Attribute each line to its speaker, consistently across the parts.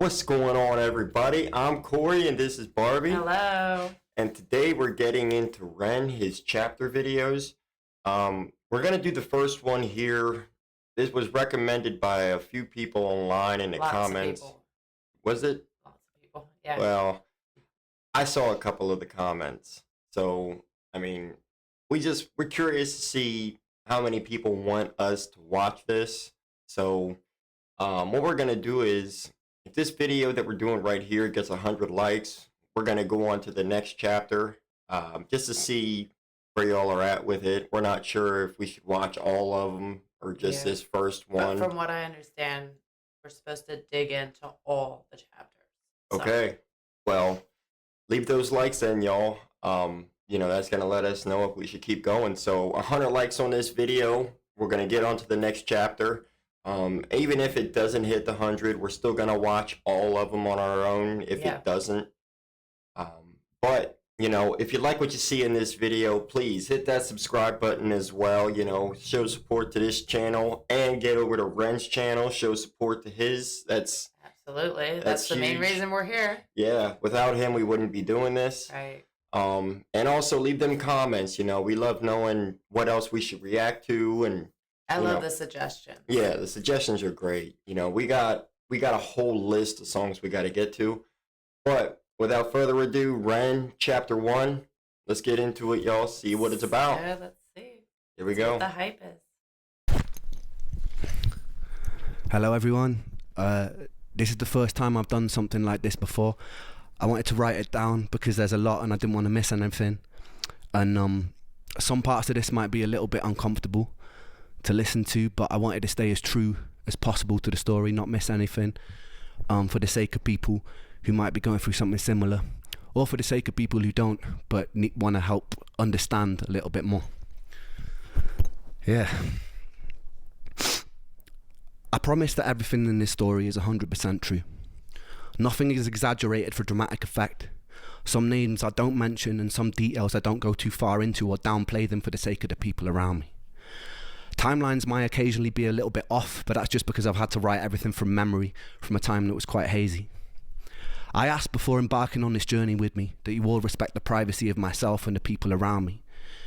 Speaker 1: What's going on, everybody? I'm Corey, and this is Barbie.
Speaker 2: Hello.
Speaker 1: And today we're getting into Ren, his chapter videos. We're gonna do the first one here. This was recommended by a few people online in the
Speaker 2: Lots
Speaker 1: comments.
Speaker 2: of people.
Speaker 1: Was it?
Speaker 2: Lots of people. Yeah.
Speaker 1: Well, I saw a couple of the comments. So, I mean, we're curious to see how many people want us to watch this. So, what we're gonna do is, if this video that we're doing right here gets 100 likes, we're gonna go on to the next chapter, just to see where y'all are at with it. We're not sure if we should watch all of them or just
Speaker 2: Yeah.
Speaker 1: this first
Speaker 2: But
Speaker 1: one.
Speaker 2: from what I understand, we're supposed to dig into all the chapters. So,
Speaker 1: Okay, well, leave those likes then, y'all. That's gonna let us know if we should keep going. So 100 likes on this video, we're gonna get on to the next chapter. Even if it doesn't hit the 100, we're still gonna watch all of them on our own if
Speaker 2: Yeah.
Speaker 1: it doesn't. But if you like what you see in this video, please hit that subscribe button as well. Show support to this channel and get over to Ren's channel, show support to his.
Speaker 2: absolutely.
Speaker 1: That's
Speaker 2: That's the main
Speaker 1: huge.
Speaker 2: reason we're here.
Speaker 1: Yeah, without him we wouldn't be doing this.
Speaker 2: Right.
Speaker 1: And also leave them comments. We love knowing what else we should react to, and
Speaker 2: I
Speaker 1: you
Speaker 2: love
Speaker 1: know,
Speaker 2: the suggestions.
Speaker 1: yeah, the suggestions are great. We got a whole list of songs we got to get to. But without further ado, Ren chapter 1. Let's get into it, y'all. See what it's about.
Speaker 2: Yeah, let's see.
Speaker 1: Here we
Speaker 2: See
Speaker 1: go.
Speaker 2: what the hype is.
Speaker 3: Hello everyone, this is the first time I've done something like this before. I wanted to write it down because there's a lot and I didn't want to miss anything, and some parts of this might be a little bit uncomfortable to listen to, but I wanted to stay as true as possible to the story, not miss anything, for the sake of people who might be going through something similar, or for the sake of people who don't but want to help understand a little bit more. Yeah. I promise that everything in this story is 100% true. Nothing is exaggerated for dramatic effect. Some names I don't mention and some details I don't go too far into or downplay them for the sake of the people around me. Timelines might occasionally be a little bit off, but that's just because I've had to write everything from memory from a time that was quite hazy. I asked before embarking on this journey with me that you all respect the privacy of myself and the people around me.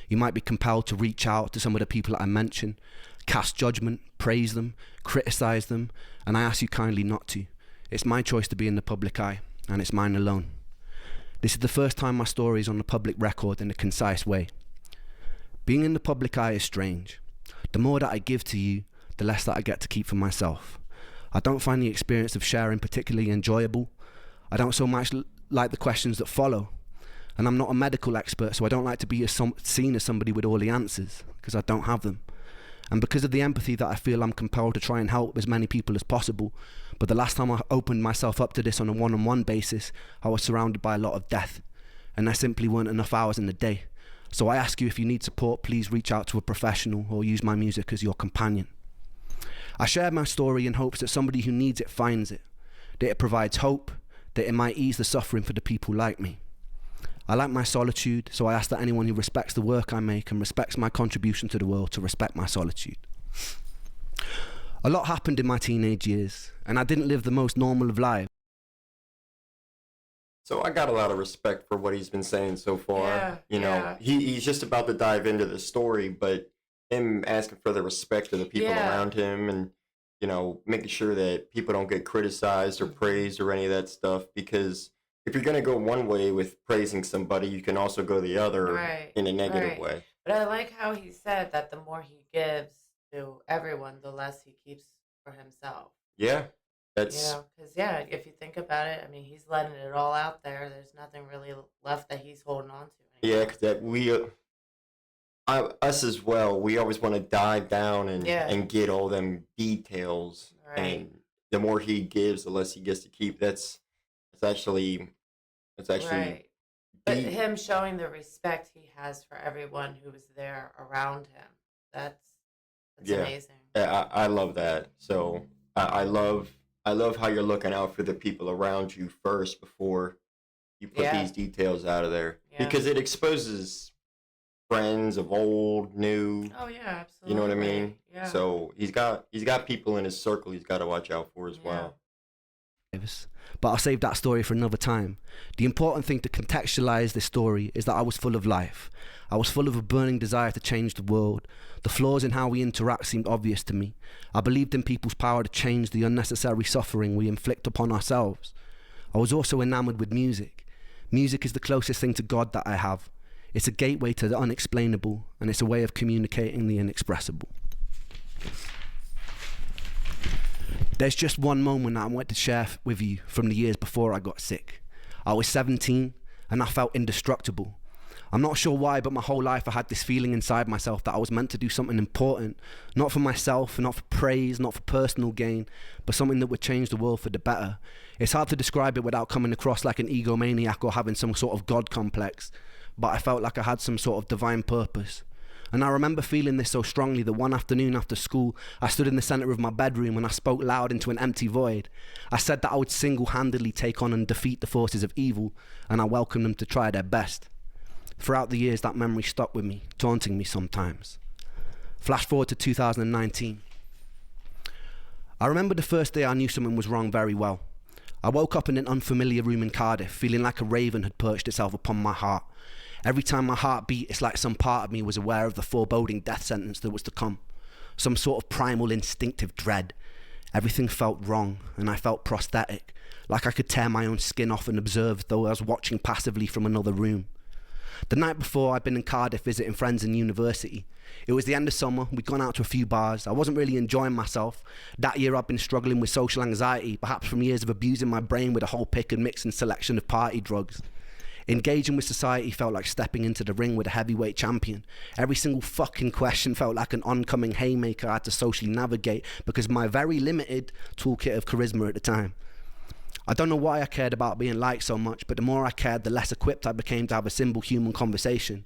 Speaker 3: You might be compelled to reach out to some of the people that I mention, cast judgment, praise them, criticize them, and I ask you kindly not to. It's my choice to be in the public eye, and it's mine alone. This is the first time my story is on the public record in a concise way. Being in the public eye is strange. The more that I give to you, the less that I get to keep for myself. I don't find the experience of sharing particularly enjoyable. I don't so much like the questions that follow. And I'm not a medical expert, so I don't like to be seen as somebody with all the answers, because I don't have them. And because of the empathy that I feel, I'm compelled to try and help as many people as possible. But the last time I opened myself up to this on a one-on-one basis, I was surrounded by a lot of death. And there simply weren't enough hours in the day. So I ask you, if you need support, please reach out to a professional or use my music as your companion. I share my story in hopes that somebody who needs it finds it, that it provides hope, that it might ease the suffering for the people like me. I like my solitude, so I ask that anyone who respects the work I make and respects my contribution to the world to respect my solitude. A lot happened in my teenage years, and I didn't live the most normal of lives.
Speaker 1: So I got a lot of respect for what he's been saying so far.
Speaker 2: Yeah.
Speaker 1: He's just about to dive into the story, but him asking for the respect of the people
Speaker 2: Yeah.
Speaker 1: around him, and making sure that people don't get criticized or praised or any of that stuff, because if you're going to go one way with praising somebody, you can also go the other
Speaker 2: Right.
Speaker 1: in a negative
Speaker 2: Right.
Speaker 1: way.
Speaker 2: But I like how he said that the more he gives to everyone, the less he keeps for himself.
Speaker 1: Yeah, that's
Speaker 2: Because, if you think about it, I mean, he's letting it all out there. There's nothing really left that he's holding on to
Speaker 1: yeah,
Speaker 2: anymore.
Speaker 1: because us as well, we always want to dive down and get all them details,
Speaker 2: Right.
Speaker 1: and the more he gives, the less he gets to keep. That's actually
Speaker 2: Right. But
Speaker 1: deep.
Speaker 2: him showing the respect he has for everyone who was there around him, that's
Speaker 1: Yeah.
Speaker 2: amazing.
Speaker 1: Yeah, I love that. So I love how you're looking out for the people around you first before you put
Speaker 2: Yeah.
Speaker 1: these details out of there,
Speaker 2: Yeah.
Speaker 1: because it exposes friends of old, new.
Speaker 2: Oh yeah, absolutely.
Speaker 1: You know what I mean?
Speaker 2: Yeah.
Speaker 1: So he's got people in his circle he's got to watch out for as
Speaker 2: Yeah.
Speaker 1: well.
Speaker 3: But I'll save that story for another time. The important thing to contextualize this story is that I was full of life. I was full of a burning desire to change the world. The flaws in how we interact seemed obvious to me. I believed in people's power to change the unnecessary suffering we inflict upon ourselves. I was also enamored with music. Music is the closest thing to God that I have. It's a gateway to the unexplainable, and it's a way of communicating the inexpressible. There's just one moment I want to share with you from the years before I got sick. I was 17 and I felt indestructible. I'm not sure why, but my whole life I had this feeling inside myself that I was meant to do something important, not for myself, not for praise, not for personal gain, but something that would change the world for the better. It's hard to describe it without coming across like an egomaniac or having some sort of God complex, but I felt like I had some sort of divine purpose. And I remember feeling this so strongly that one afternoon after school, I stood in the center of my bedroom and I spoke loud into an empty void. I said that I would single-handedly take on and defeat the forces of evil, and I welcomed them to try their best. Throughout the years, that memory stuck with me, taunting me sometimes. Flash forward to 2019. I remember the first day I knew something was wrong very well. I woke up in an unfamiliar room in Cardiff, feeling like a raven had perched itself upon my heart. Every time my heart beat, it's like some part of me was aware of the foreboding death sentence that was to come. Some sort of primal instinctive dread. Everything felt wrong, and I felt prosthetic, like I could tear my own skin off and observe though I was watching passively from another room. The night before, I'd been in Cardiff visiting friends in university. It was the end of summer, we'd gone out to a few bars. I wasn't really enjoying myself. That year I'd been struggling with social anxiety, perhaps from years of abusing my brain with a whole pick and mix and selection of party drugs. Engaging with society felt like stepping into the ring with a heavyweight champion. Every single fucking question felt like an oncoming haymaker I had to socially navigate because of my very limited toolkit of charisma at the time. I don't know why I cared about being liked so much, but the more I cared, the less equipped I became to have a simple human conversation.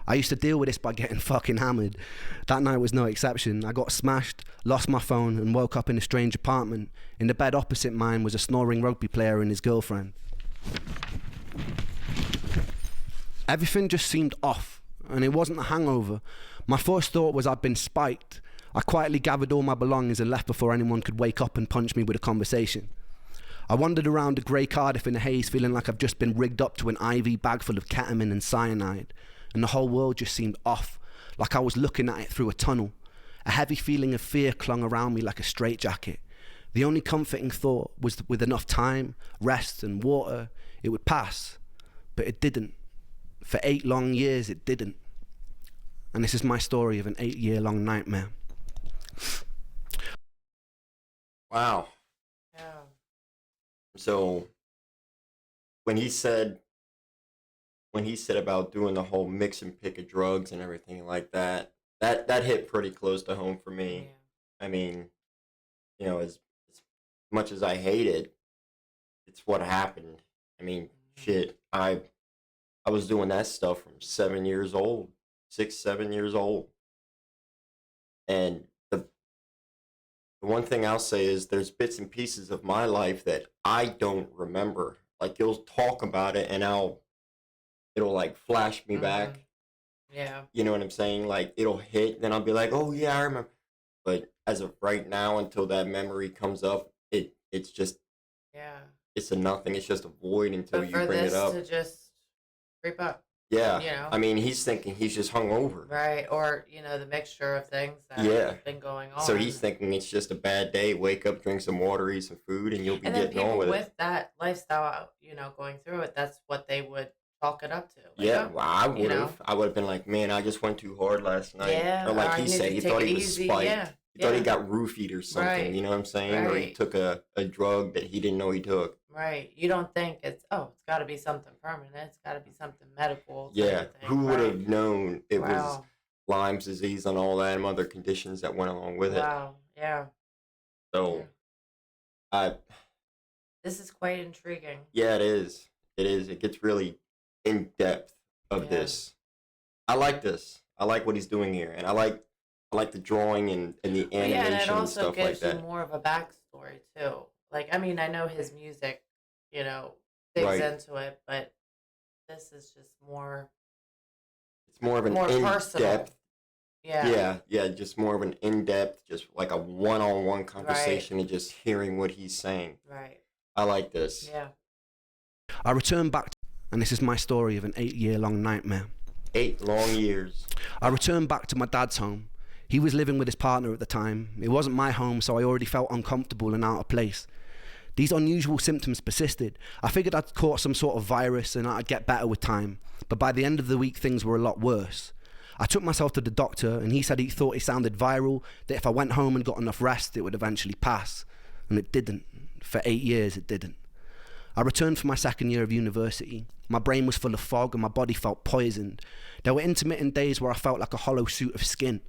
Speaker 3: I used to deal with this by getting fucking hammered. That night was no exception. I got smashed, lost my phone, and woke up in a strange apartment. In the bed opposite mine was a snoring rugby player and his girlfriend. Everything just seemed off, and it wasn't a hangover. My first thought was I'd been spiked. I quietly gathered all my belongings and left before anyone could wake up and punch me with a conversation. I wandered around the grey Cardiff in the haze, feeling like I've just been rigged up to an IV bag full of ketamine and cyanide, and the whole world just seemed off, like I was looking at it through a tunnel. A heavy feeling of fear clung around me like a straitjacket. The only comforting thought was that with enough time, rest and water, it would pass, but it didn't. For 8 long years, it didn't. And this is my story of an 8-year-long nightmare.
Speaker 1: Wow.
Speaker 2: Yeah.
Speaker 1: So when he said about doing the whole mix and pick of drugs and everything like that, that hit pretty close to home for me.
Speaker 2: Yeah.
Speaker 1: I mean, as much as I hate it, it's what happened. I mean, shit, I was doing that stuff from 7 years old, 6, 7 years old. And the one thing I'll say is there's bits and pieces of my life that I don't remember. Like you'll talk about it and it'll like flash me back.
Speaker 2: Yeah.
Speaker 1: You know what I'm saying? Like it'll hit, then I'll be like, oh yeah, I remember. But as of right now, until that memory comes up, it's just it's a nothing. It's just a void until
Speaker 2: But
Speaker 1: you bring it up.
Speaker 2: to just creep up.
Speaker 1: Yeah.
Speaker 2: You know?
Speaker 1: I mean, he's thinking he's just hungover.
Speaker 2: Right. Or, the mixture of things that have been going on.
Speaker 1: So he's thinking it's just a bad day. Wake up, drink some water, eat some food, and you'll be
Speaker 2: and then
Speaker 1: getting on
Speaker 2: people
Speaker 1: with
Speaker 2: with
Speaker 1: it.
Speaker 2: that lifestyle, going through it, that's what they would chalk it up to. Like,
Speaker 1: Yeah,
Speaker 2: oh,
Speaker 1: well, I would
Speaker 2: you know?
Speaker 1: have. I would have been like, man, I just went too hard last night.
Speaker 2: Yeah,
Speaker 1: Or like
Speaker 2: or I
Speaker 1: he
Speaker 2: need
Speaker 1: said,
Speaker 2: to
Speaker 1: he
Speaker 2: take
Speaker 1: thought
Speaker 2: it
Speaker 1: he was
Speaker 2: easy,
Speaker 1: spiked.
Speaker 2: yeah,
Speaker 1: He thought he
Speaker 2: yeah.
Speaker 1: got roofied or something.
Speaker 2: Right,
Speaker 1: You know what I'm saying? Or he
Speaker 2: right.
Speaker 1: took a drug that he didn't know he took.
Speaker 2: Right. You don't think it's got to be something permanent. It's got to be something medical.
Speaker 1: Yeah, who would
Speaker 2: right.
Speaker 1: have known it was
Speaker 2: Wow.
Speaker 1: Lyme's disease and all that and other conditions that went along with it?
Speaker 2: Wow. Yeah.
Speaker 1: So,
Speaker 2: This is quite intriguing.
Speaker 1: yeah, it is. It is. It gets really in depth of
Speaker 2: Yeah.
Speaker 1: this. I like this. I like what he's doing here, and I like the drawing and the
Speaker 2: Well,
Speaker 1: animation
Speaker 2: yeah, and it
Speaker 1: and
Speaker 2: also
Speaker 1: stuff like
Speaker 2: gives you
Speaker 1: that.
Speaker 2: more of a backstory too. Like, I mean, I know his music, digs
Speaker 1: Right.
Speaker 2: into it, but this is just more
Speaker 1: It's more of an
Speaker 2: more
Speaker 1: in
Speaker 2: personal.
Speaker 1: depth.
Speaker 2: Yeah.
Speaker 1: Yeah, just more of an in depth, just like a one-on-one conversation and just hearing what he's saying.
Speaker 2: Right.
Speaker 1: I like this.
Speaker 2: Yeah.
Speaker 3: I returned back, and this is my story of an 8-year-long nightmare.
Speaker 1: 8 long years.
Speaker 3: I returned back to my dad's home. He was living with his partner at the time. It wasn't my home, so I already felt uncomfortable and out of place. These unusual symptoms persisted. I figured I'd caught some sort of virus and I'd get better with time, but by the end of the week things were a lot worse. I took myself to the doctor and he said he thought it sounded viral, that if I went home and got enough rest it would eventually pass. And it didn't. For 8 years it didn't. I returned for my second year of university. My brain was full of fog and my body felt poisoned. There were intermittent days where I felt like a hollow suit of skin.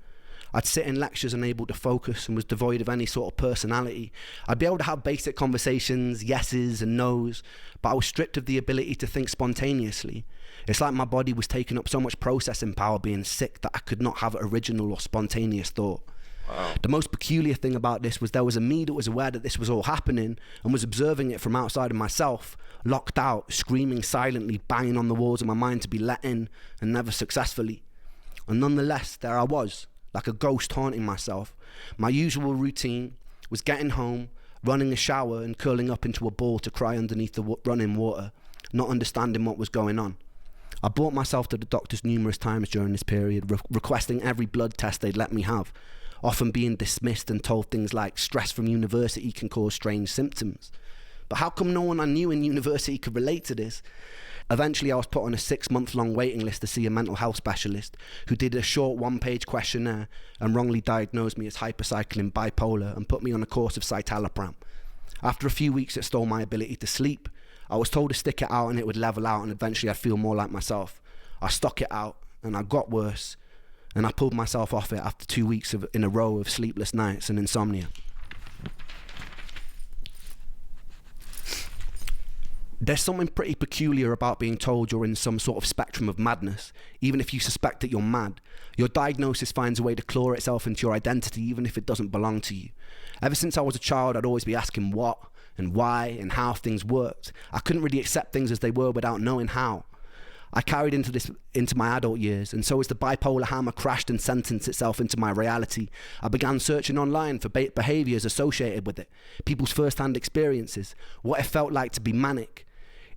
Speaker 3: I'd sit in lectures unable to focus and was devoid of any sort of personality. I'd be able to have basic conversations, yeses and nos, but I was stripped of the ability to think spontaneously. It's like my body was taking up so much processing power being sick that I could not have original or spontaneous thought.
Speaker 1: Wow.
Speaker 3: The most peculiar thing about this was there was a me that was aware that this was all happening and was observing it from outside of myself, locked out, screaming silently, banging on the walls of my mind to be let in, and never successfully. And nonetheless, there I was, like a ghost haunting myself. My usual routine was getting home, running a shower and curling up into a ball to cry underneath the running water, not understanding what was going on. I brought myself to the doctors numerous times during this period, requesting every blood test they'd let me have, often being dismissed and told things like stress from university can cause strange symptoms. But how come no one I knew in university could relate to this? Eventually I was put on a 6-month-long waiting list to see a mental health specialist who did a short 1-page questionnaire and wrongly diagnosed me as hypercycling bipolar and put me on a course of citalopram. After a few weeks it stole my ability to sleep. I was told to stick it out and it would level out and eventually I'd feel more like myself. I stuck it out and I got worse and I pulled myself off it after 2 weeks in a row of sleepless nights and insomnia. There's something pretty peculiar about being told you're in some sort of spectrum of madness. Even if you suspect that you're mad, your diagnosis finds a way to claw itself into your identity even if it doesn't belong to you. Ever since I was a child, I'd always be asking what and why and how things worked. I couldn't really accept things as they were without knowing how. I carried into my adult years, and so as the bipolar hammer crashed and sentenced itself into my reality, I began searching online for behaviours associated with it, people's first-hand experiences, what it felt like to be manic.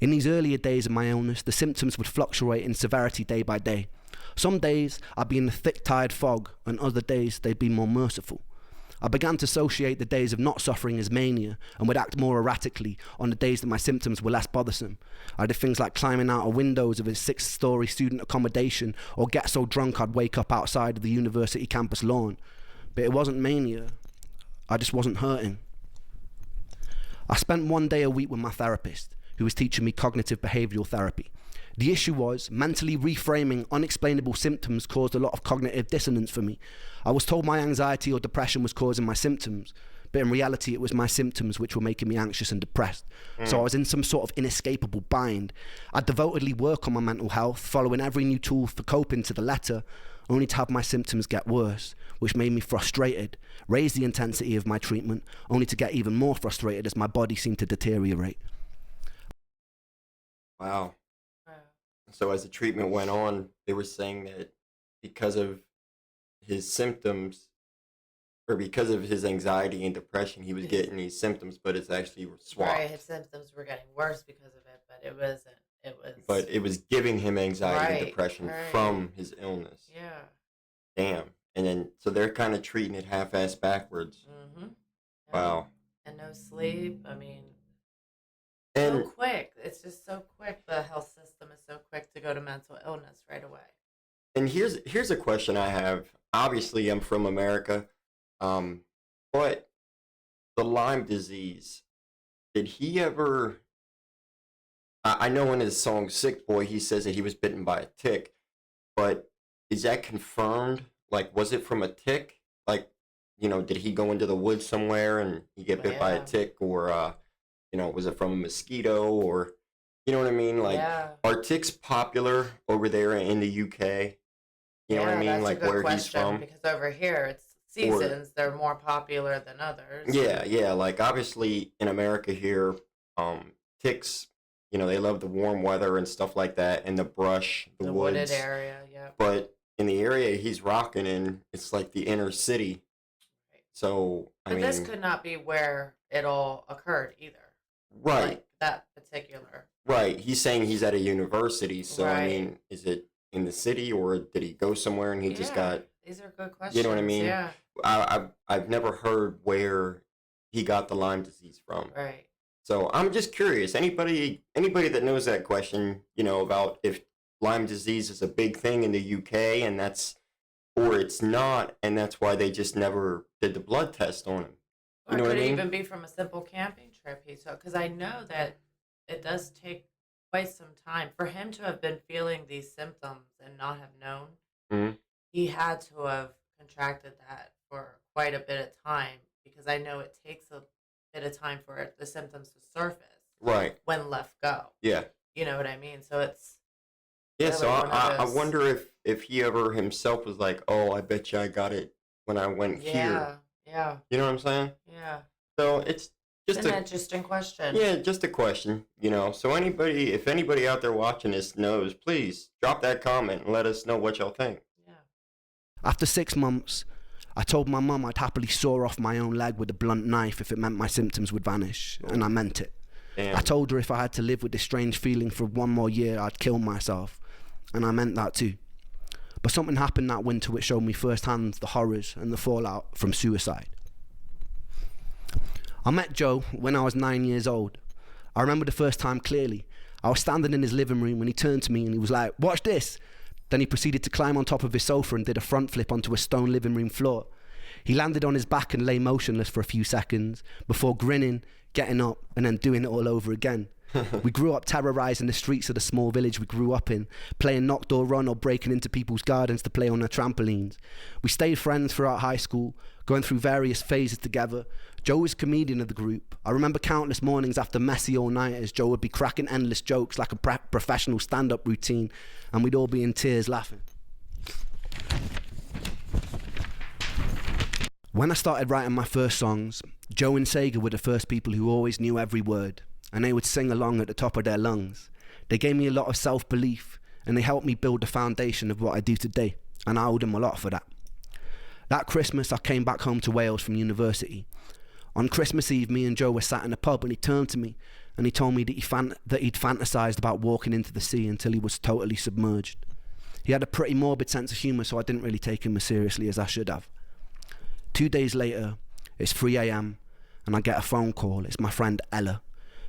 Speaker 3: In these earlier days of my illness, the symptoms would fluctuate in severity day by day. Some days I'd be in a thick, tired fog, and other days they'd be more merciful. I began to associate the days of not suffering as mania and would act more erratically on the days that my symptoms were less bothersome. I did things like climbing out of windows of a 6-story student accommodation or get so drunk I'd wake up outside of the university campus lawn. But it wasn't mania. I just wasn't hurting. I spent 1 day a week with my therapist, who was teaching me cognitive behavioural therapy. The issue was, mentally reframing unexplainable symptoms caused a lot of cognitive dissonance for me. I was told my anxiety or depression was causing my symptoms, but in reality it was my symptoms which were making me anxious and depressed. So I was in some sort of inescapable bind. I'd devotedly work on my mental health, following every new tool for coping to the letter, only to have my symptoms get worse, which made me frustrated, raise the intensity of my treatment, only to get even more frustrated as my body seemed to deteriorate.
Speaker 1: Wow. So as the treatment went on, they were saying that because of his symptoms, or because of his anxiety and depression, he was getting these symptoms, but it's actually swapped.
Speaker 2: Right, his symptoms were getting worse because of it, but it wasn't. It was.
Speaker 1: But it was giving him anxiety and
Speaker 2: Right,
Speaker 1: depression
Speaker 2: right.
Speaker 1: from his illness.
Speaker 2: Yeah.
Speaker 1: Damn. And then, so they're kind of treating it half-ass backwards.
Speaker 2: Mm-hmm.
Speaker 1: Wow.
Speaker 2: And no sleep. I mean,
Speaker 1: And
Speaker 2: so quick. It's just so quick. The health system is so quick to go to mental illness right away.
Speaker 1: and here's a question I have. Obviously, I'm from America, but the Lyme disease, did he ever? I know in his song "Sick Boy" he says that he was bitten by a tick, but is that confirmed? Like, was it from a tick? Like, did he go into the woods somewhere and he get bit by a
Speaker 2: Yeah.
Speaker 1: tick, or was it from a mosquito, or you know what I mean? Like,
Speaker 2: Yeah.
Speaker 1: are ticks popular over there in the UK? You know what I mean?
Speaker 2: That's a
Speaker 1: Like
Speaker 2: good
Speaker 1: where he's
Speaker 2: question,
Speaker 1: from.
Speaker 2: because over here it's seasons. They're more popular than others.
Speaker 1: Yeah. Like obviously in America here, ticks, they love the warm weather and stuff like that, and the brush, the
Speaker 2: The
Speaker 1: woods.
Speaker 2: wooded area. Yeah.
Speaker 1: But in the area he's rocking in, it's like the inner city. So I
Speaker 2: But
Speaker 1: mean,
Speaker 2: this could not be where it all occurred either.
Speaker 1: Right.
Speaker 2: Like that particular.
Speaker 1: Right. He's saying he's at a university, so I
Speaker 2: Right.
Speaker 1: mean, is it in the city or did he go somewhere and he just got,
Speaker 2: These are good questions.
Speaker 1: you know what I mean?
Speaker 2: Yeah.
Speaker 1: I've never heard where he got the Lyme disease from.
Speaker 2: Right.
Speaker 1: So I'm just curious. Anybody that knows that question, you know, about if Lyme disease is a big thing in the UK and that's, or it's not, and that's why they just never did the blood test on him.
Speaker 2: Or
Speaker 1: You know
Speaker 2: it
Speaker 1: what
Speaker 2: could
Speaker 1: I mean?
Speaker 2: even be from a simple camping trip he took. Because I know that it does take quite some time for him to have been feeling these symptoms and not have known.
Speaker 1: Mhm.
Speaker 2: He had to have contracted that for quite a bit of time because I know it takes a bit of time for the symptoms to surface
Speaker 1: Right.
Speaker 2: when left go.
Speaker 1: Yeah.
Speaker 2: You know what I mean? So it's
Speaker 1: Yeah. So
Speaker 2: really one of
Speaker 1: I
Speaker 2: those.
Speaker 1: wonder if he ever himself was like, oh, I bet you I got it when I went here.
Speaker 2: Yeah,
Speaker 1: You know what I'm saying?
Speaker 2: yeah.
Speaker 1: So it's just
Speaker 2: It's an
Speaker 1: a
Speaker 2: interesting question.
Speaker 1: yeah, just a question, you know. So if anybody out there watching this knows, please drop that comment and let us know what y'all think.
Speaker 2: Yeah.
Speaker 3: After 6 months, I told my mum I'd happily saw off my own leg with a blunt knife if it meant my symptoms would vanish, and I meant it.
Speaker 1: Damn.
Speaker 3: I told her if I had to live with this strange feeling for one more year, I'd kill myself, and I meant that too. But something happened that winter which showed me firsthand the horrors and the fallout from suicide. I met Joe when I was 9 years old. I remember the first time clearly. I was standing in his living room when he turned to me and he was like, "Watch this." Then he proceeded to climb on top of his sofa and did a front flip onto a stone living room floor. He landed on his back and lay motionless for a few seconds before grinning, getting up, and then doing it all over again. We grew up terrorising the streets of the small village we grew up in, playing knock door run or breaking into people's gardens to play on their trampolines. We stayed friends throughout high school, going through various phases together. Joe was comedian of the group. I remember countless mornings after messy all-nighters, Joe would be cracking endless jokes like a professional stand-up routine, and we'd all be in tears laughing. When I started writing my first songs, Joe and Sega were the first people who always knew every word, and they would sing along at the top of their lungs. They gave me a lot of self-belief, and they helped me build the foundation of what I do today, and I owe them a lot for that. That Christmas, I came back home to Wales from university. On Christmas Eve, me and Joe were sat in a pub, and he turned to me, and he told me that he'd fantasized about walking into the sea until he was totally submerged. He had a pretty morbid sense of humour, so I didn't really take him as seriously as I should have. 2 days later, it's 3 a.m, and I get a phone call. It's my friend Ella.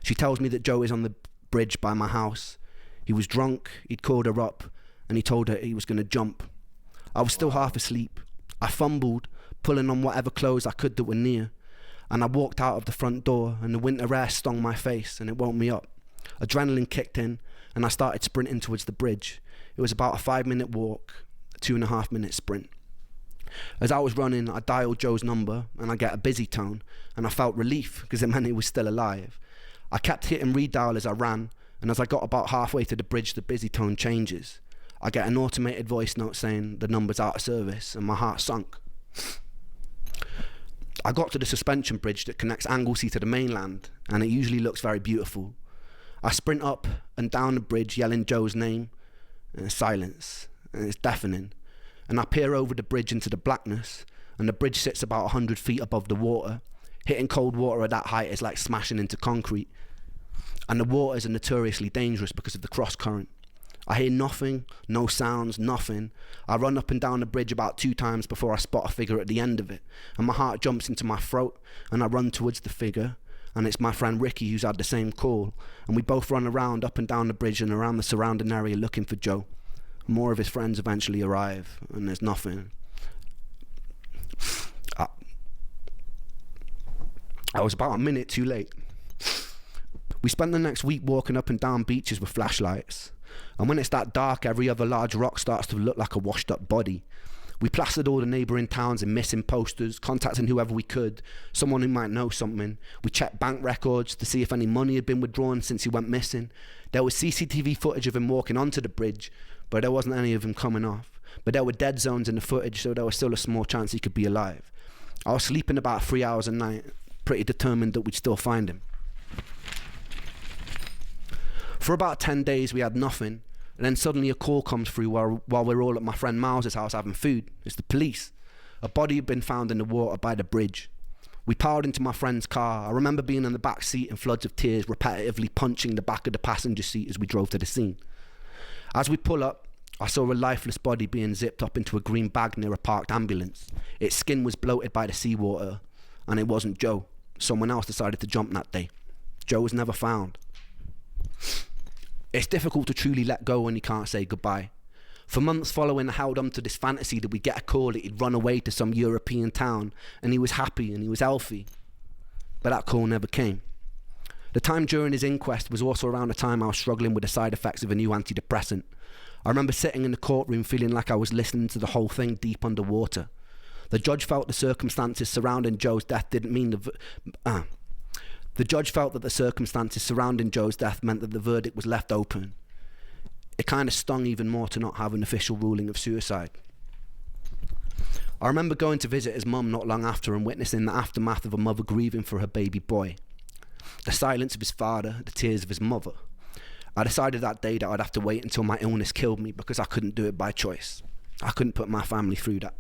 Speaker 3: She tells me that Joe is on the bridge by my house. He was drunk, he'd called her up, and he told her he was going to jump. I was still half asleep. I fumbled, pulling on whatever clothes I could that were near, and I walked out of the front door, and the winter air stung my face, and it woke me up. Adrenaline kicked in, and I started sprinting towards the bridge. It was about a 5-minute walk, a 2.5-minute sprint. As I was running, I dialed Joe's number, and I get a busy tone, and I felt relief because it meant he was still alive. I kept hitting redial as I ran, and as I got about halfway to the bridge, the busy tone changes. I get an automated voice note saying the number's out of service, and my heart sunk. I got to the suspension bridge that connects Anglesey to the mainland, and it usually looks very beautiful. I sprint up and down the bridge yelling Joe's name, and silence, and it's deafening. And I peer over the bridge into the blackness, and the bridge sits about 100 feet above the water. Hitting cold water at that height is like smashing into concrete. And the waters are notoriously dangerous because of the cross current. I hear nothing, no sounds, nothing. I run up and down the bridge about 2 times before I spot a figure at the end of it, and my heart jumps into my throat, and I run towards the figure, and it's my friend Ricky who's had the same call, and we both run around up and down the bridge and around the surrounding area looking for Joe. More of his friends eventually arrive, and there's nothing. I was about a minute too late. We spent the next week walking up and down beaches with flashlights, and when it's that dark, every other large rock starts to look like a washed up body. We plastered all the neighbouring towns in missing posters, contacting whoever we could, someone who might know something. We checked bank records to see if any money had been withdrawn since he went missing. There was CCTV footage of him walking onto the bridge, but there wasn't any of him coming off. But there were dead zones in the footage, so there was still a small chance he could be alive. I was sleeping about 3 hours a night, pretty determined that we'd still find him. For about 10 days we had nothing, and then suddenly a call comes through while we're all at my friend Miles's house having food. It's the police. A body had been found in the water by the bridge. We piled into my friend's car. I remember being in the back seat in floods of tears, repetitively punching the back of the passenger seat as we drove to the scene. As we pull up, I saw a lifeless body being zipped up into a green bag near a parked ambulance. Its skin was bloated by the seawater, and it wasn't Joe. Someone else decided to jump that day. Joe was never found. It's difficult to truly let go when you can't say goodbye. For months following, I held on to this fantasy that we'd get a call that he'd run away to some European town, and he was happy and he was healthy. But that call never came. The time during his inquest was also around the time I was struggling with the side effects of a new antidepressant. I remember sitting in the courtroom feeling like I was listening to the whole thing deep underwater. The judge felt the circumstances surrounding Joe's death didn't mean the judge felt that the circumstances surrounding Joe's death meant that the verdict was left open. It kind of stung even more to not have an official ruling of suicide. I remember going to visit his mum not long after and witnessing the aftermath of a mother grieving for her baby boy. The silence of his father, the tears of his mother. I decided that day that I'd have to wait until my illness killed me because I couldn't do it by choice. I couldn't put my family through that.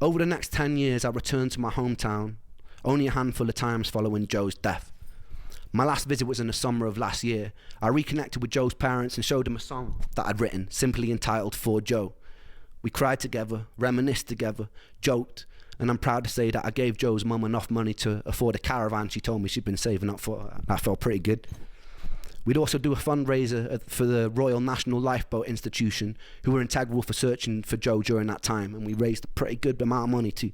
Speaker 3: Over the next 10 years, I returned to my hometown, only a handful of times following Joe's death. My last visit was in the summer of last year. I reconnected with Joe's parents and showed them a song that I'd written, simply entitled For Joe. We cried together, reminisced together, joked, and I'm proud to say that I gave Joe's mum enough money to afford a caravan she told me she'd been saving up for. That felt pretty good. We'd also do a fundraiser for the Royal National Lifeboat Institution, who were integral for searching for Joe during that time, and we raised a pretty good amount of money too.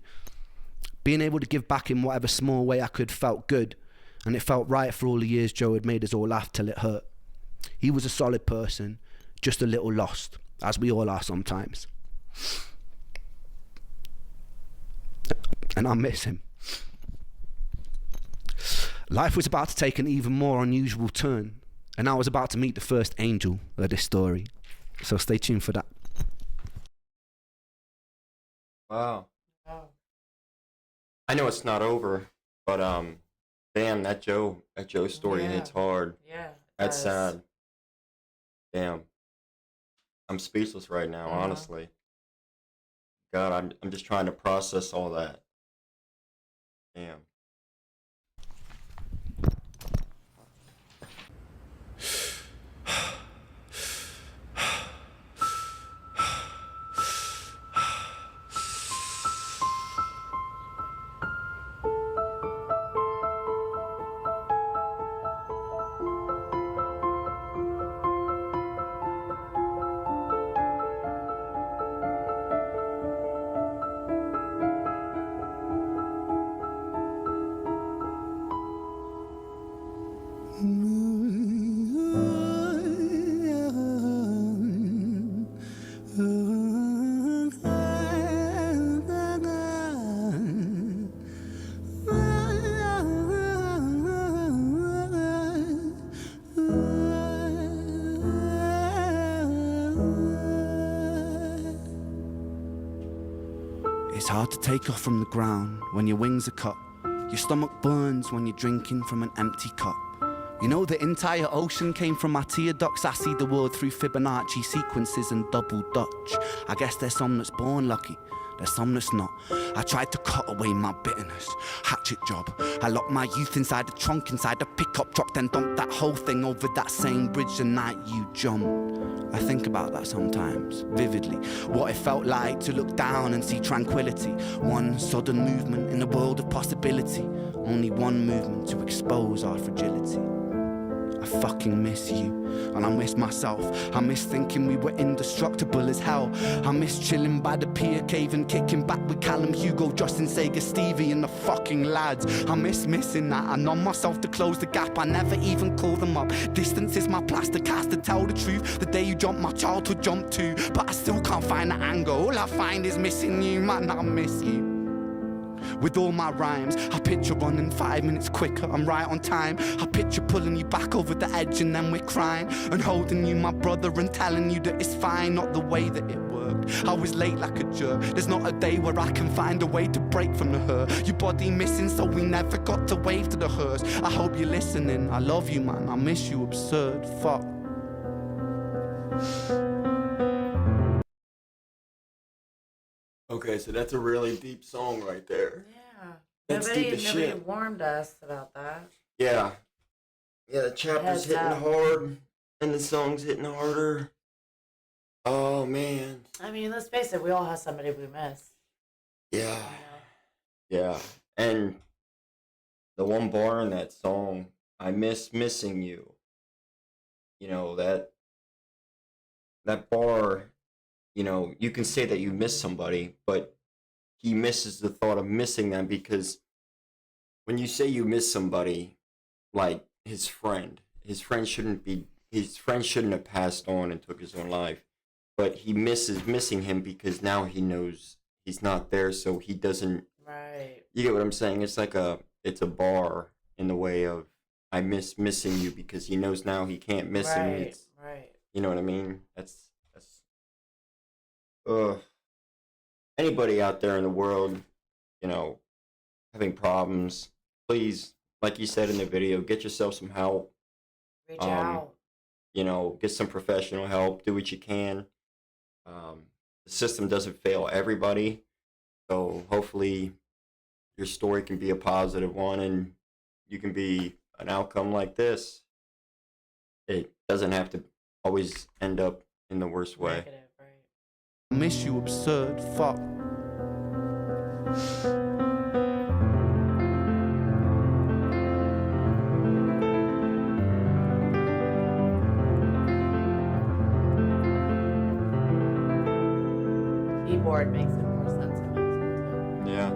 Speaker 3: Being able to give back in whatever small way I could felt good, and it felt right for all the years Joe had made us all laugh till it hurt. He was a solid person, just a little lost, as we all are sometimes. And I miss him. Life was about to take an even more unusual turn, and I was about to meet the first angel of this story. So stay tuned for that.
Speaker 1: Wow.
Speaker 2: Oh,
Speaker 1: I know it's not over, but damn, that Joe story
Speaker 2: yeah.
Speaker 1: hits hard.
Speaker 2: Yeah. it
Speaker 1: That's
Speaker 2: does.
Speaker 1: sad. Damn. I'm speechless right now,
Speaker 2: Uh-huh.
Speaker 1: honestly. God, I'm just trying to process all that. Damn.
Speaker 3: It's hard to take off from the ground when your wings are cut. Your stomach burns when you're drinking from an empty cup. You know the entire ocean came from my tear ducts. I see the world through Fibonacci sequences and double Dutch. I guess there's some that's born lucky, there's some that's not. I tried to cut away my bitterness, hatchet job. I locked my youth inside the trunk, inside the pickup truck, then dumped that whole thing over that same bridge the night you jumped. I think about that sometimes, vividly. What it felt like to look down and see tranquility. One sudden movement in a world of possibility. Only one movement to expose our fragility. I fucking miss you, and I miss myself. I miss thinking we were indestructible as hell. I miss chilling by the pier cave and kicking back with Callum, Hugo, Justin, Sega, Stevie and the fucking lads. I miss missing that. I numb myself to close the gap. I never even call them up. Distance is my plaster cast, to tell the truth. The day you jumped, my childhood jumped too. But I still can't find the anger. All I find is missing you, man, I miss you. With all my rhymes, I picture running 5 minutes quicker, I'm right on time. I picture pulling you back over the edge and then we're crying. And holding you, my brother, and telling you that it's fine, not the way that it worked. I was late like a jerk, there's not a day where I can find a way to break from the hurt. Your body missing, so we never got to wave to the hearse. I hope you're listening, I love you, man, I miss you, absurd, fuck.
Speaker 1: Okay, so that's a really deep song right there.
Speaker 2: Yeah.
Speaker 1: Let's deep
Speaker 2: Nobody,
Speaker 1: as
Speaker 2: nobody
Speaker 1: shit.
Speaker 2: warned us about that.
Speaker 1: Yeah. Yeah, the chapter's
Speaker 2: Heads
Speaker 1: hitting
Speaker 2: up.
Speaker 1: hard and the song's hitting harder. Oh man.
Speaker 2: I mean, let's face it, we all have somebody we miss.
Speaker 1: Yeah.
Speaker 2: You know?
Speaker 1: Yeah. And the one bar in that song, I miss missing you. You know, that bar, you know, you can say that you miss somebody, but he misses the thought of missing them because when you say you miss somebody, like his friend shouldn't have passed on and took his own life, but he misses missing him because now he knows he's not there, so he doesn't.
Speaker 2: Right.
Speaker 1: You get what I'm saying? It's a bar in the way of I miss missing you because he knows now he can't miss him.
Speaker 2: Right. Right.
Speaker 1: You know what I mean? That's anybody out there in the world, you know, having problems, please, like you said in the video, get yourself some help.
Speaker 2: Reach
Speaker 1: Um,
Speaker 2: out.
Speaker 1: you know, get some professional help. Do what you can. Um, the system doesn't fail everybody, so hopefully your story can be a positive one, and you can be an outcome like this. It doesn't have to always end up in the worst way.
Speaker 2: Negative, right?
Speaker 3: Miss you, absurd fuck.
Speaker 2: Keyboard makes it more sentimental
Speaker 1: Yeah.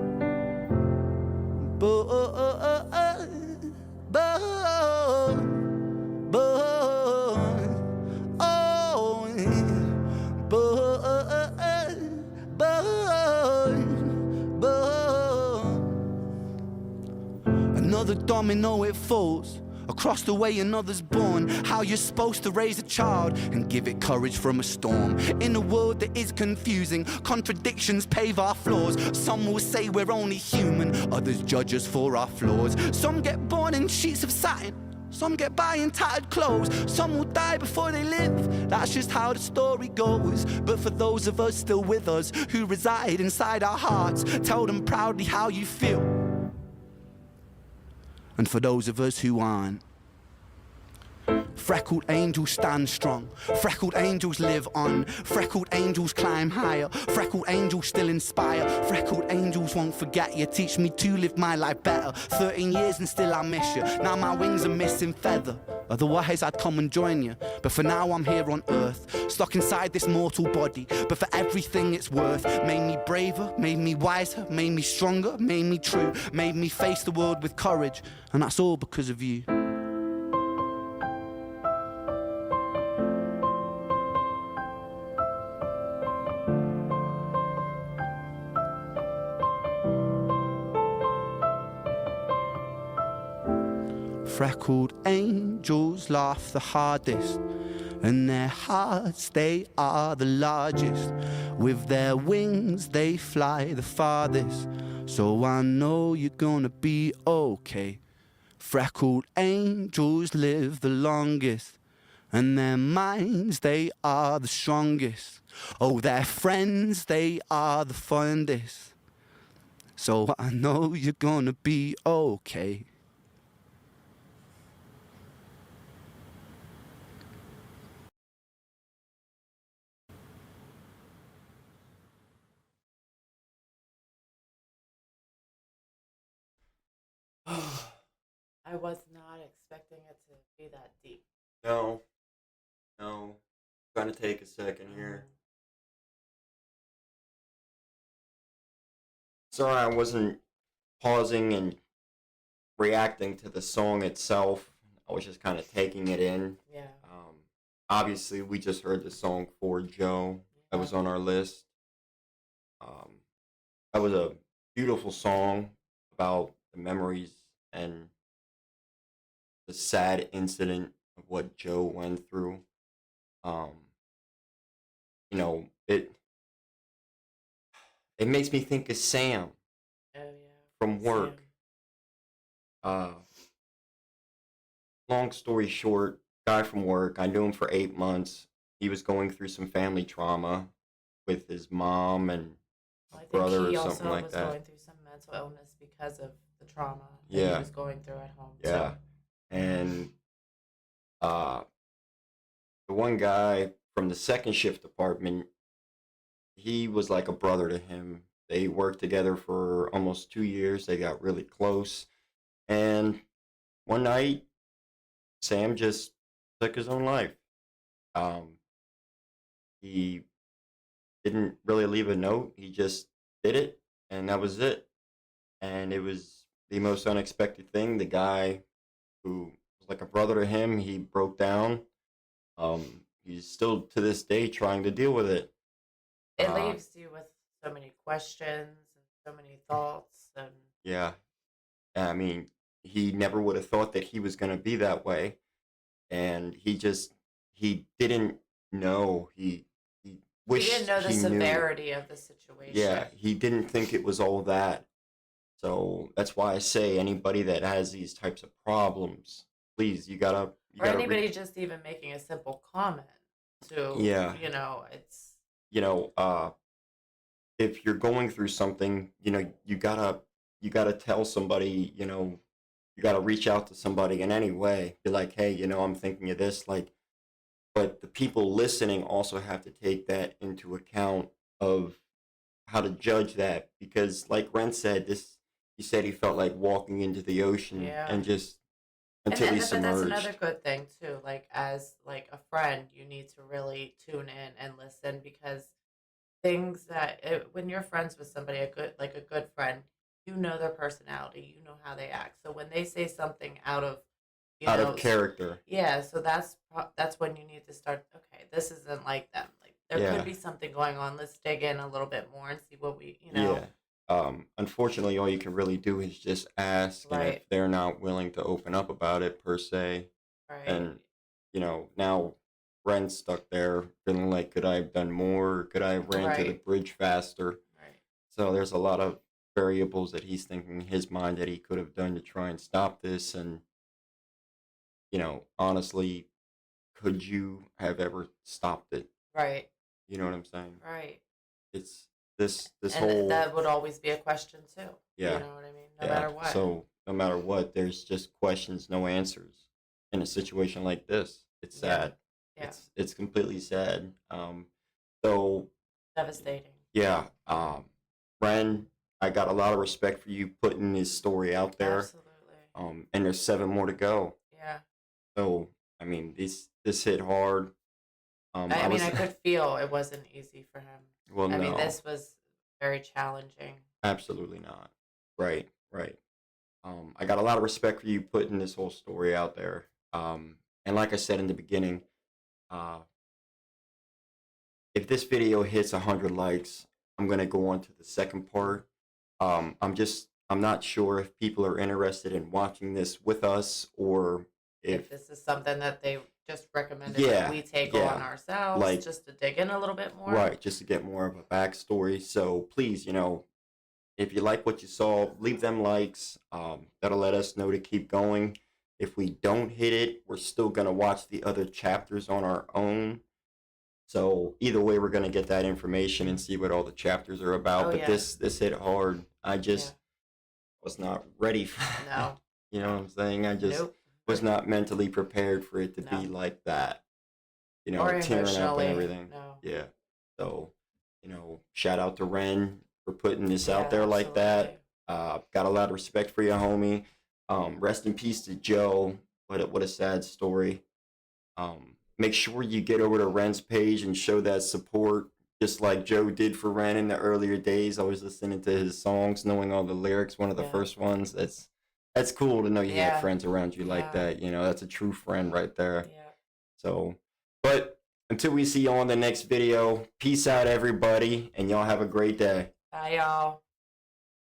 Speaker 3: Another domino, it falls. Across the way another's born. How you're supposed to raise a child and give it courage from a storm. In a world that is confusing, contradictions pave our flaws. Some will say we're only human, others judge us for our flaws. Some get born in sheets of satin, some get by in tattered clothes. Some will die before they live, that's just how the story goes. But for those of us still with us, who reside inside our hearts, tell them proudly how you feel. And for those of us who aren't, freckled angels stand strong, freckled angels live on, freckled angels climb higher, freckled angels still inspire, freckled angels won't forget you, teach me to live my life better. 13 years and still I miss you, now my wings are missing feather, otherwise I'd come and join you. But for now I'm here on earth, stuck inside this mortal body, but for everything it's worth. Made me braver, made me wiser, made me stronger, made me true, made me face the world with courage, and that's all because of you. Freckled angels laugh the hardest, and their hearts, they are the largest. With their wings, they fly the farthest. So I know you're gonna be okay. Freckled angels live the longest, and their minds, they are the strongest. Oh, their friends, they are the fondest. So I know you're gonna be okay.
Speaker 2: I was not expecting it to be that deep.
Speaker 1: No. No. Trying to take a second here. Sorry, I wasn't pausing and reacting to the song itself. I was just kind of taking it in.
Speaker 2: Yeah.
Speaker 1: Obviously, we just heard the song for Joe. That was on our list. That was a beautiful song about the memories and the sad incident of what Joe went through. Um, you know, it makes me think of Sam
Speaker 2: Oh yeah.
Speaker 1: from work.
Speaker 2: Sam.
Speaker 1: Long story short, guy from work, I knew him for 8 months. He was going through some family trauma with his mom and
Speaker 2: Well, I
Speaker 1: a
Speaker 2: think
Speaker 1: brother
Speaker 2: he
Speaker 1: or
Speaker 2: also
Speaker 1: something like
Speaker 2: was
Speaker 1: that.
Speaker 2: going through some mental illness because of the trauma that he
Speaker 1: Yeah,
Speaker 2: was going through at home
Speaker 1: yeah.
Speaker 2: too.
Speaker 1: And uh, the one guy from the second shift department, he was like a brother to him. They worked together for almost 2 years. They got really close. And one night, Sam just took his own life. Um, he didn't really leave a note. He just did it, and that was it. And it was the most unexpected thing. The guy who was like a brother to him, he broke down. He's still to this day trying to deal with it.
Speaker 2: It
Speaker 1: Uh,
Speaker 2: leaves you with so many questions and so many thoughts and
Speaker 1: yeah, I mean, he never would have thought that he was going to be that way, and he didn't know. He
Speaker 2: he didn't
Speaker 1: wished
Speaker 2: know the
Speaker 1: he knew.
Speaker 2: severity of the situation.
Speaker 1: Yeah, he didn't think it was all that. So that's why I say anybody that has these types of problems, please, you
Speaker 2: Or
Speaker 1: gotta
Speaker 2: anybody
Speaker 1: reach.
Speaker 2: just even making a simple comment to,
Speaker 1: Yeah,
Speaker 2: it's
Speaker 1: you know, if you're going through something, you gotta tell somebody, you gotta reach out to somebody in any way. Be like, hey, I'm thinking of this, like, but the people listening also have to take that into account of how to judge that because, like Ren said, this he said he felt like walking into the ocean
Speaker 2: yeah.
Speaker 1: and just
Speaker 2: And
Speaker 1: until he
Speaker 2: but that's another
Speaker 1: submerged.
Speaker 2: good thing too. Like as like a friend, you need to really tune in and listen because when you're friends with somebody, a good friend, you know their personality, you know how they act. So when they say something out of, you
Speaker 1: Out of
Speaker 2: know,
Speaker 1: character.
Speaker 2: yeah, so that's when you need to start. Okay, this isn't like them. Like there could
Speaker 1: Yeah,
Speaker 2: be something going on. Let's dig in a little bit more and see what
Speaker 1: yeah. Unfortunately, all you can really do is just ask, and
Speaker 2: right,
Speaker 1: if they're not willing to open up about it per se,
Speaker 2: right,
Speaker 1: and now Ren's stuck there feeling like, could I have done more? Could I have ran to the
Speaker 2: right,
Speaker 1: bridge faster?
Speaker 2: right.
Speaker 1: So there's a lot of variables that he's thinking in his mind that he could have done to try and stop this. And honestly, could you have ever stopped it?
Speaker 2: Right,
Speaker 1: You know what I'm saying?
Speaker 2: right.
Speaker 1: It's this
Speaker 2: And
Speaker 1: whole
Speaker 2: that would always be a question too. You
Speaker 1: yeah,
Speaker 2: know what I mean? No
Speaker 1: yeah.
Speaker 2: matter what.
Speaker 1: So no matter what, there's just questions, no answers in a situation like this. It's
Speaker 2: Yeah,
Speaker 1: sad.
Speaker 2: yeah.
Speaker 1: It's completely sad. So
Speaker 2: Devastating.
Speaker 1: yeah, Ren, I got a lot of respect for you putting this story out there.
Speaker 2: Absolutely.
Speaker 1: And there's 7 more to go.
Speaker 2: Yeah.
Speaker 1: So I mean, this hit hard.
Speaker 2: I
Speaker 1: I
Speaker 2: mean,
Speaker 1: was
Speaker 2: I could feel it wasn't easy for him.
Speaker 1: well,
Speaker 2: I mean,
Speaker 1: no,
Speaker 2: this was very challenging.
Speaker 1: absolutely not. Right, right. I got a lot of respect for you putting this whole story out there. And like I said in the beginning, uh, if this video hits 100 likes, I'm gonna go on to the second part. I'm not sure if people are interested in watching this with us or if
Speaker 2: If this is something that they just recommended that
Speaker 1: yeah,
Speaker 2: we take on
Speaker 1: yeah,
Speaker 2: ourselves
Speaker 1: like
Speaker 2: just to dig in a little bit more.
Speaker 1: right, just to get more of a backstory. So please, if you like what you saw, leave them likes. That'll let us know to keep going. If we don't hit it, we're still gonna watch the other chapters on our own. So either way, we're gonna get that information and see what all the chapters are about.
Speaker 2: Oh,
Speaker 1: But
Speaker 2: yeah.
Speaker 1: this hit hard. I
Speaker 2: Yeah.
Speaker 1: just was not ready for that.
Speaker 2: No.
Speaker 1: You know what
Speaker 2: No.
Speaker 1: I'm saying? I just
Speaker 2: Nope.
Speaker 1: was not mentally prepared for it to be
Speaker 2: No.
Speaker 1: like that.
Speaker 2: Or
Speaker 1: Tearing up and
Speaker 2: emotionally.
Speaker 1: everything.
Speaker 2: No.
Speaker 1: Yeah. So, shout out to Ren for putting this out
Speaker 2: Yeah,
Speaker 1: there like
Speaker 2: absolutely.
Speaker 1: that. Got a lot of respect for you, homie. Rest in peace to Joe. What a sad story. Make sure you get over to Ren's page and show that support, just like Joe did for Ren in the earlier days. I was listening to his songs, knowing all the lyrics. One of the
Speaker 2: Yeah.
Speaker 1: first ones. That's cool to know you have
Speaker 2: Yeah.
Speaker 1: friends around you like
Speaker 2: Yeah.
Speaker 1: that. That's a true friend right there.
Speaker 2: Yeah.
Speaker 1: So, but until we see you on the next video, peace out, everybody, and y'all have a great day.
Speaker 2: Bye, y'all.